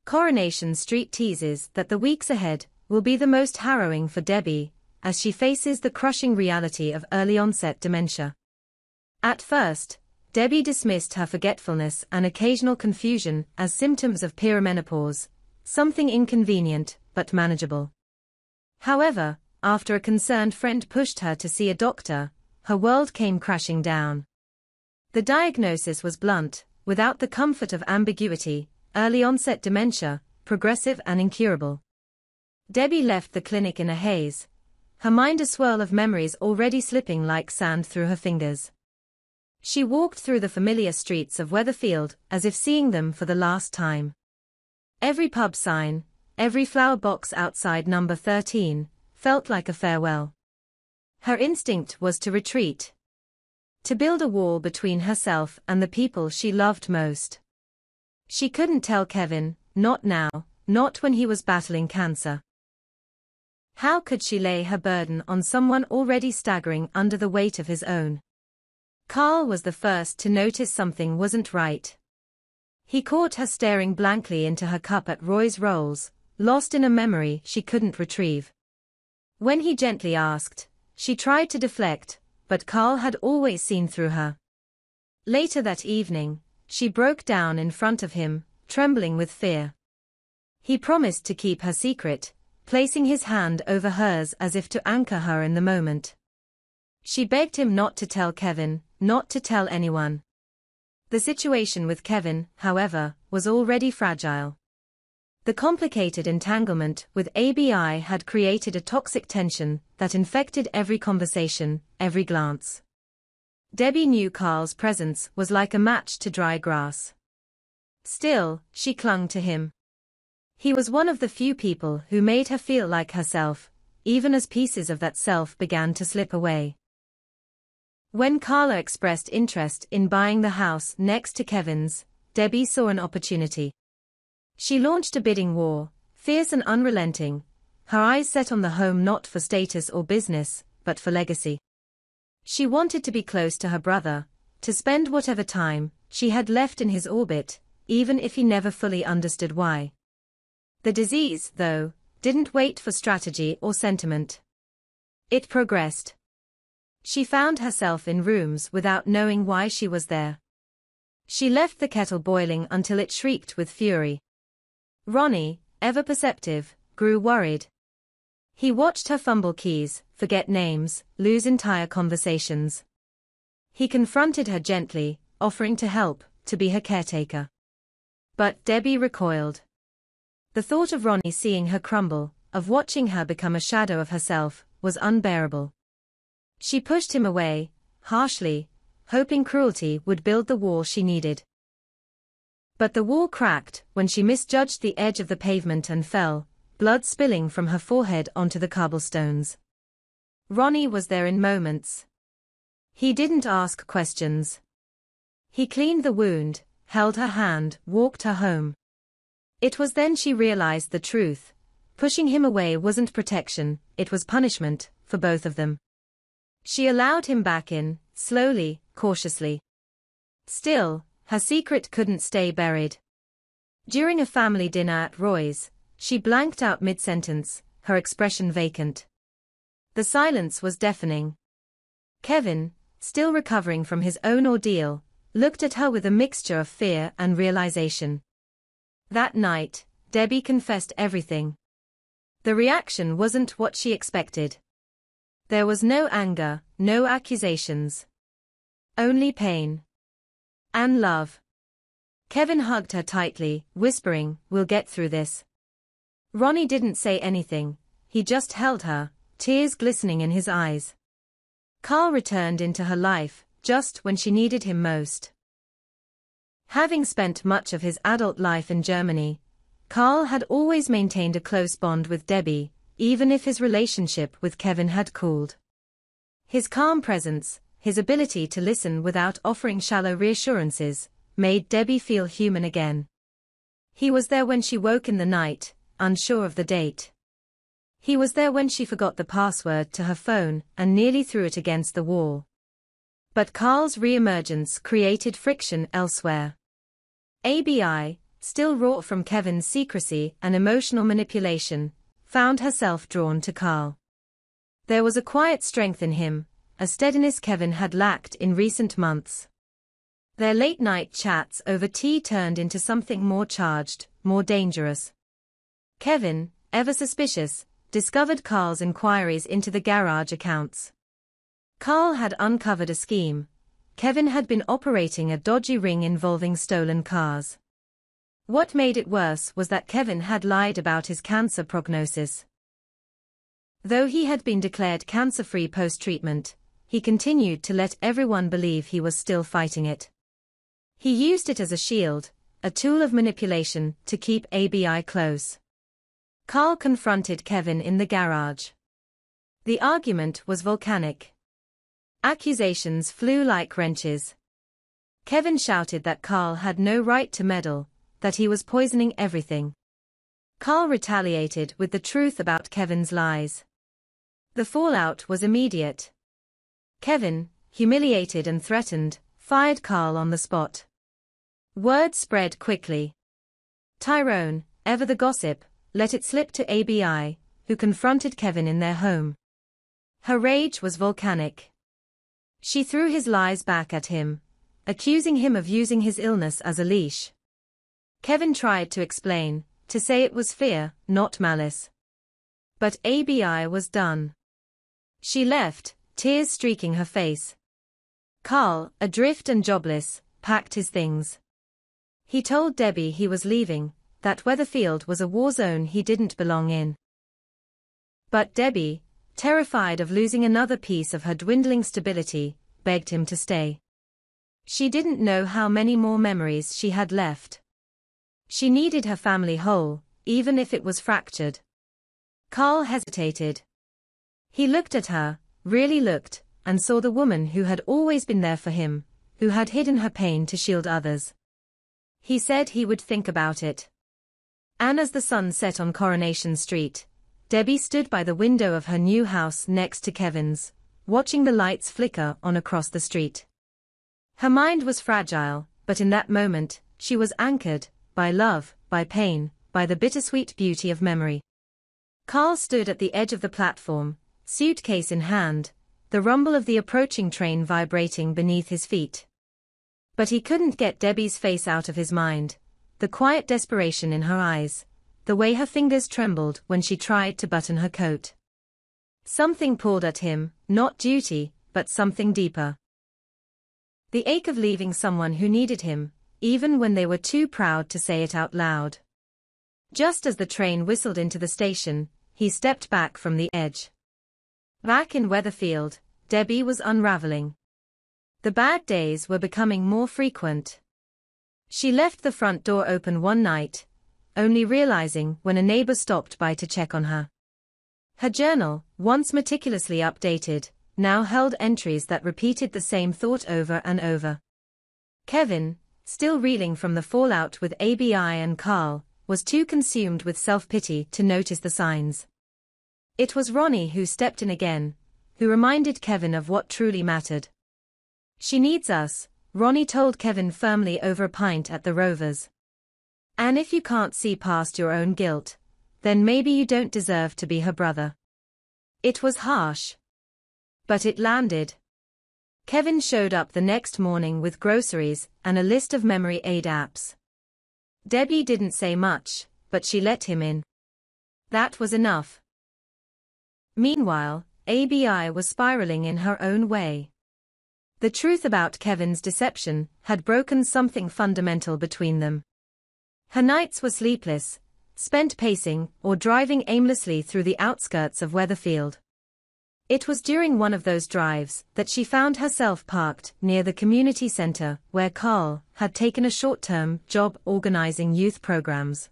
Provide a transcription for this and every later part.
Coronation Street teases that the weeks ahead will be the most harrowing for Debbie, as she faces the crushing reality of early-onset dementia. At first, Debbie dismissed her forgetfulness and occasional confusion as symptoms of perimenopause, something inconvenient but manageable. However, after a concerned friend pushed her to see a doctor, her world came crashing down. The diagnosis was blunt, without the comfort of ambiguity: early-onset dementia, progressive and incurable. Debbie left the clinic in a haze, her mind a swirl of memories already slipping like sand through her fingers. She walked through the familiar streets of Weatherfield as if seeing them for the last time. Every pub sign, every flower box outside number 13, felt like a farewell. Her instinct was to retreat. To build a wall between herself and the people she loved most. She couldn't tell Kevin, not now, not when he was battling cancer. How could she lay her burden on someone already staggering under the weight of his own? Carl was the first to notice something wasn't right. He caught her staring blankly into her cup at Roy's rolls, lost in a memory she couldn't retrieve. When he gently asked, she tried to deflect, but Carl had always seen through her. Later that evening, she broke down in front of him, trembling with fear. He promised to keep her secret, placing his hand over hers as if to anchor her in the moment. She begged him not to tell Kevin, not to tell anyone. The situation with Kevin, however, was already fragile. The complicated entanglement with ABI had created a toxic tension that infected every conversation, every glance. Debbie knew Carl's presence was like a match to dry grass. Still, she clung to him. He was one of the few people who made her feel like herself, even as pieces of that self began to slip away. When Carla expressed interest in buying the house next to Kevin's, Debbie saw an opportunity. She launched a bidding war, fierce and unrelenting, her eyes set on the home not for status or business, but for legacy. She wanted to be close to her brother, to spend whatever time she had left in his orbit, even if he never fully understood why. The disease, though, didn't wait for strategy or sentiment. It progressed. She found herself in rooms without knowing why she was there. She left the kettle boiling until it shrieked with fury. Ronnie, ever perceptive, grew worried. He watched her fumble keys, forget names, lose entire conversations. He confronted her gently, offering to help, to be her caretaker. But Debbie recoiled. The thought of Ronnie seeing her crumble, of watching her become a shadow of herself, was unbearable. She pushed him away, harshly, hoping cruelty would build the wall she needed. But the wall cracked when she misjudged the edge of the pavement and fell, blood spilling from her forehead onto the cobblestones. Ronnie was there in moments. He didn't ask questions. He cleaned the wound, held her hand, walked her home. It was then she realized the truth. Pushing him away wasn't protection, it was punishment, for both of them. She allowed him back in, slowly, cautiously. Still, her secret couldn't stay buried. During a family dinner at Roy's, she blanked out mid-sentence, her expression vacant. The silence was deafening. Kevin, still recovering from his own ordeal, looked at her with a mixture of fear and realization. That night, Debbie confessed everything. The reaction wasn't what she expected. There was no anger, no accusations. Only pain. And love. Kevin hugged her tightly, whispering, "We'll get through this." Ronnie didn't say anything, he just held her, tears glistening in his eyes. Carl returned into her life, just when she needed him most. Having spent much of his adult life in Germany, Carl had always maintained a close bond with Debbie, even if his relationship with Kevin had cooled. His calm presence, his ability to listen without offering shallow reassurances, made Debbie feel human again. He was there when she woke in the night, unsure of the date. He was there when she forgot the password to her phone and nearly threw it against the wall. But Carl's re-emergence created friction elsewhere. ABI, still wrought from Kevin's secrecy and emotional manipulation, found herself drawn to Carl. There was a quiet strength in him, a steadiness Kevin had lacked in recent months. Their late-night chats over tea turned into something more charged, more dangerous. Kevin, ever suspicious, discovered Carl's inquiries into the garage accounts. Carl had uncovered a scheme. Kevin had been operating a dodgy ring involving stolen cars. What made it worse was that Kevin had lied about his cancer prognosis. Though he had been declared cancer-free post-treatment, he continued to let everyone believe he was still fighting it. He used it as a shield, a tool of manipulation to keep ABI close. Carl confronted Kevin in the garage. The argument was volcanic. Accusations flew like wrenches. Kevin shouted that Carl had no right to meddle, that he was poisoning everything. Carl retaliated with the truth about Kevin's lies. The fallout was immediate. Kevin, humiliated and threatened, fired Carl on the spot. Word spread quickly. Tyrone, ever the gossip, let it slip to ABI, who confronted Kevin in their home. Her rage was volcanic. She threw his lies back at him, accusing him of using his illness as a leash. Kevin tried to explain, to say it was fear, not malice. But ABI was done. She left, tears streaking her face. Carl, adrift and jobless, packed his things. He told Debbie he was leaving, that Weatherfield was a war zone he didn't belong in. But Debbie, terrified of losing another piece of her dwindling stability, begged him to stay. She didn't know how many more memories she had left. She needed her family whole, even if it was fractured. Carl hesitated. He looked at her, really looked, and saw the woman who had always been there for him, who had hidden her pain to shield others. He said he would think about it. And as the sun set on Coronation Street, Debbie stood by the window of her new house next to Kevin's, watching the lights flicker on across the street. Her mind was fragile, but in that moment, she was anchored, by love, by pain, by the bittersweet beauty of memory. Carl stood at the edge of the platform, suitcase in hand, the rumble of the approaching train vibrating beneath his feet. But he couldn't get Debbie's face out of his mind, the quiet desperation in her eyes, the way her fingers trembled when she tried to button her coat. Something pulled at him, not duty, but something deeper. The ache of leaving someone who needed him, even when they were too proud to say it out loud. Just as the train whistled into the station, he stepped back from the edge. Back in Weatherfield, Debbie was unraveling. The bad days were becoming more frequent. She left the front door open one night, only realizing when a neighbor stopped by to check on her. Her journal, once meticulously updated, now held entries that repeated the same thought over and over. Kevin, still reeling from the fallout with ABI and Carl, was too consumed with self-pity to notice the signs. It was Ronnie who stepped in again, who reminded Kevin of what truly mattered. "She needs us," Ronnie told Kevin firmly over a pint at the Rovers. "And if you can't see past your own guilt, then maybe you don't deserve to be her brother." It was harsh. But it landed. Kevin showed up the next morning with groceries and a list of memory aid apps. Debbie didn't say much, but she let him in. That was enough. Meanwhile, ABI was spiraling in her own way. The truth about Kevin's deception had broken something fundamental between them. Her nights were sleepless, spent pacing or driving aimlessly through the outskirts of Weatherfield. It was during one of those drives that she found herself parked near the community center where Carl had taken a short-term job organizing youth programs.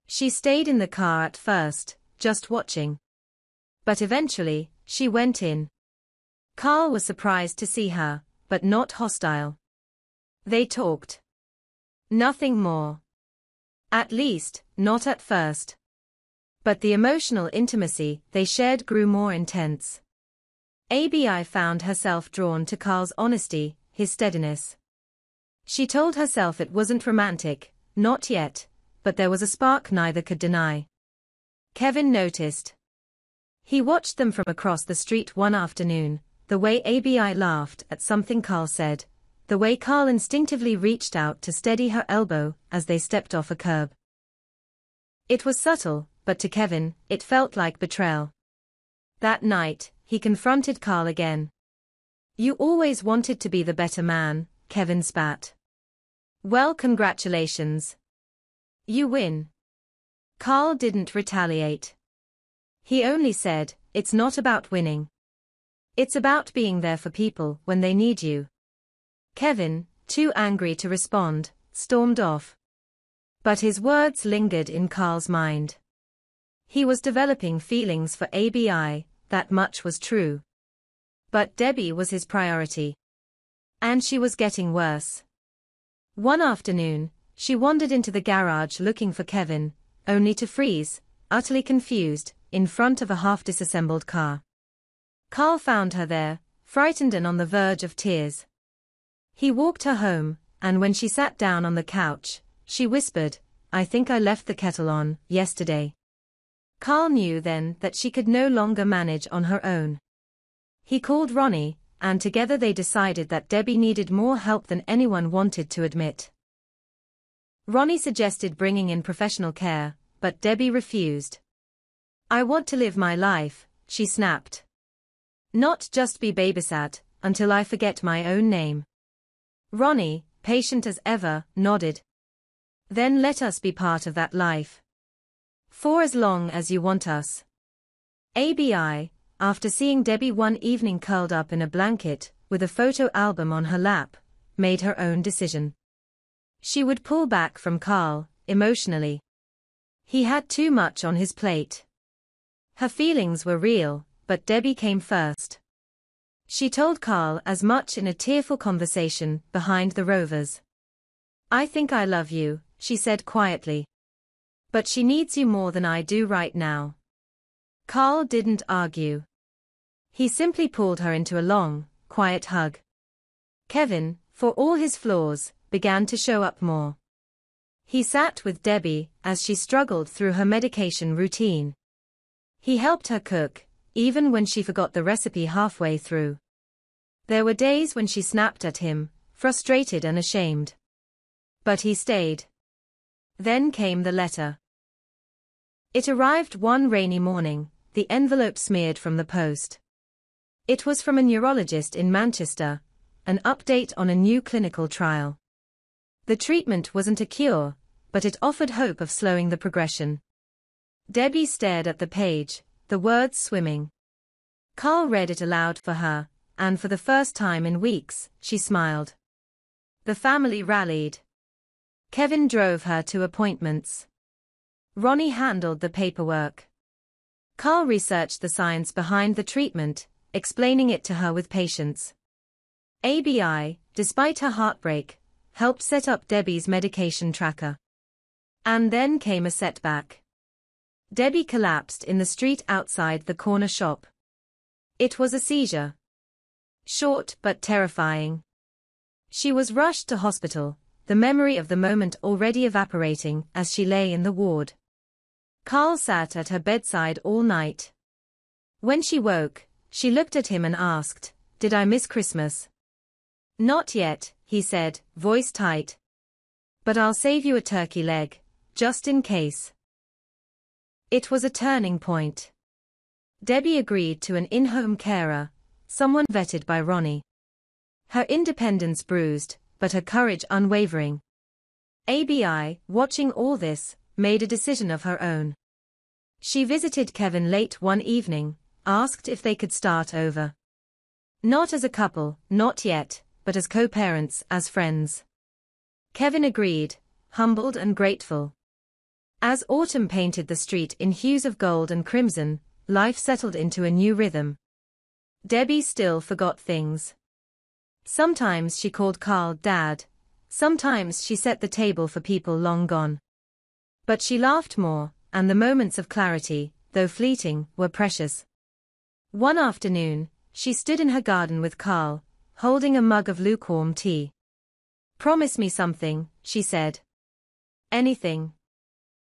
She stayed in the car at first, just watching. But eventually, she went in. Carl was surprised to see her, but not hostile. They talked. Nothing more. At least, not at first. But the emotional intimacy they shared grew more intense. ABI found herself drawn to Carl's honesty, his steadiness. She told herself it wasn't romantic, not yet, but there was a spark neither could deny. Kevin noticed. He watched them from across the street one afternoon, the way ABI laughed at something Carl said, the way Carl instinctively reached out to steady her elbow as they stepped off a curb. It was subtle, but to Kevin, it felt like betrayal. That night, he confronted Carl again. "You always wanted to be the better man," Kevin spat. "Well, congratulations. You win." Carl didn't retaliate. He only said, "It's not about winning. It's about being there for people when they need you." Kevin, too angry to respond, stormed off. But his words lingered in Carl's mind. He was developing feelings for ABI, that much was true. But Debbie was his priority. And she was getting worse. One afternoon, she wandered into the garage looking for Kevin, only to freeze, utterly confused, in front of a half-disassembled car. Carl found her there, frightened and on the verge of tears. He walked her home, and when she sat down on the couch, she whispered, "I think I left the kettle on yesterday." Carl knew then that she could no longer manage on her own. He called Ronnie, and together they decided that Debbie needed more help than anyone wanted to admit. Ronnie suggested bringing in professional care, but Debbie refused. "I want to live my life," she snapped. "Not just be babysat, until I forget my own name." Ronnie, patient as ever, nodded. "Then let us be part of that life. For as long as you want us." ABI, after seeing Debbie one evening curled up in a blanket, with a photo album on her lap, made her own decision. She would pull back from Carl, emotionally. He had too much on his plate. Her feelings were real, but Debbie came first. She told Carl as much in a tearful conversation behind the Rovers. "I think I love you," she said quietly. "But she needs you more than I do right now." Carl didn't argue. He simply pulled her into a long, quiet hug. Kevin, for all his flaws, began to show up more. He sat with Debbie as she struggled through her medication routine. He helped her cook, even when she forgot the recipe halfway through. There were days when she snapped at him, frustrated and ashamed. But he stayed. Then came the letter. It arrived one rainy morning, the envelope smeared from the post. It was from a neurologist in Manchester, an update on a new clinical trial. The treatment wasn't a cure, but it offered hope of slowing the progression. Debbie stared at the page, the words swimming. Carl read it aloud for her, and for the first time in weeks, she smiled. The family rallied. Kevin drove her to appointments. Ronnie handled the paperwork. Carl researched the science behind the treatment, explaining it to her with patience. ABI, despite her heartbreak, helped set up Debbie's medication tracker. And then came a setback. Debbie collapsed in the street outside the corner shop. It was a seizure. Short but terrifying. She was rushed to hospital, the memory of the moment already evaporating as she lay in the ward. Carl sat at her bedside all night. When she woke, she looked at him and asked, "Did I miss Christmas?" "Not yet," he said, voice tight. "But I'll save you a turkey leg, just in case." It was a turning point. Debbie agreed to an in-home carer, someone vetted by Ronnie. Her independence bruised, but her courage unwavering. ABI, watching all this, made a decision of her own. She visited Kevin late one evening, asked if they could start over. Not as a couple, not yet, but as co-parents, as friends. Kevin agreed, humbled and grateful. As autumn painted the street in hues of gold and crimson, life settled into a new rhythm. Debbie still forgot things. Sometimes she called Carl Dad. Sometimes she set the table for people long gone. But she laughed more, and the moments of clarity, though fleeting, were precious. One afternoon, she stood in her garden with Carl, holding a mug of lukewarm tea. "Promise me something," she said. Anything.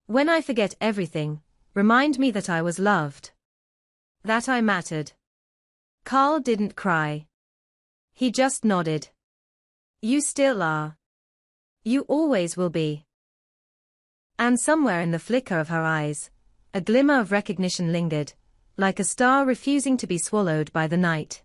When I forget everything, remind me that I was loved. That I mattered. Carl didn't cry. He just nodded. You still are. You always will be. And somewhere in the flicker of her eyes, a glimmer of recognition lingered, like a star refusing to be swallowed by the night.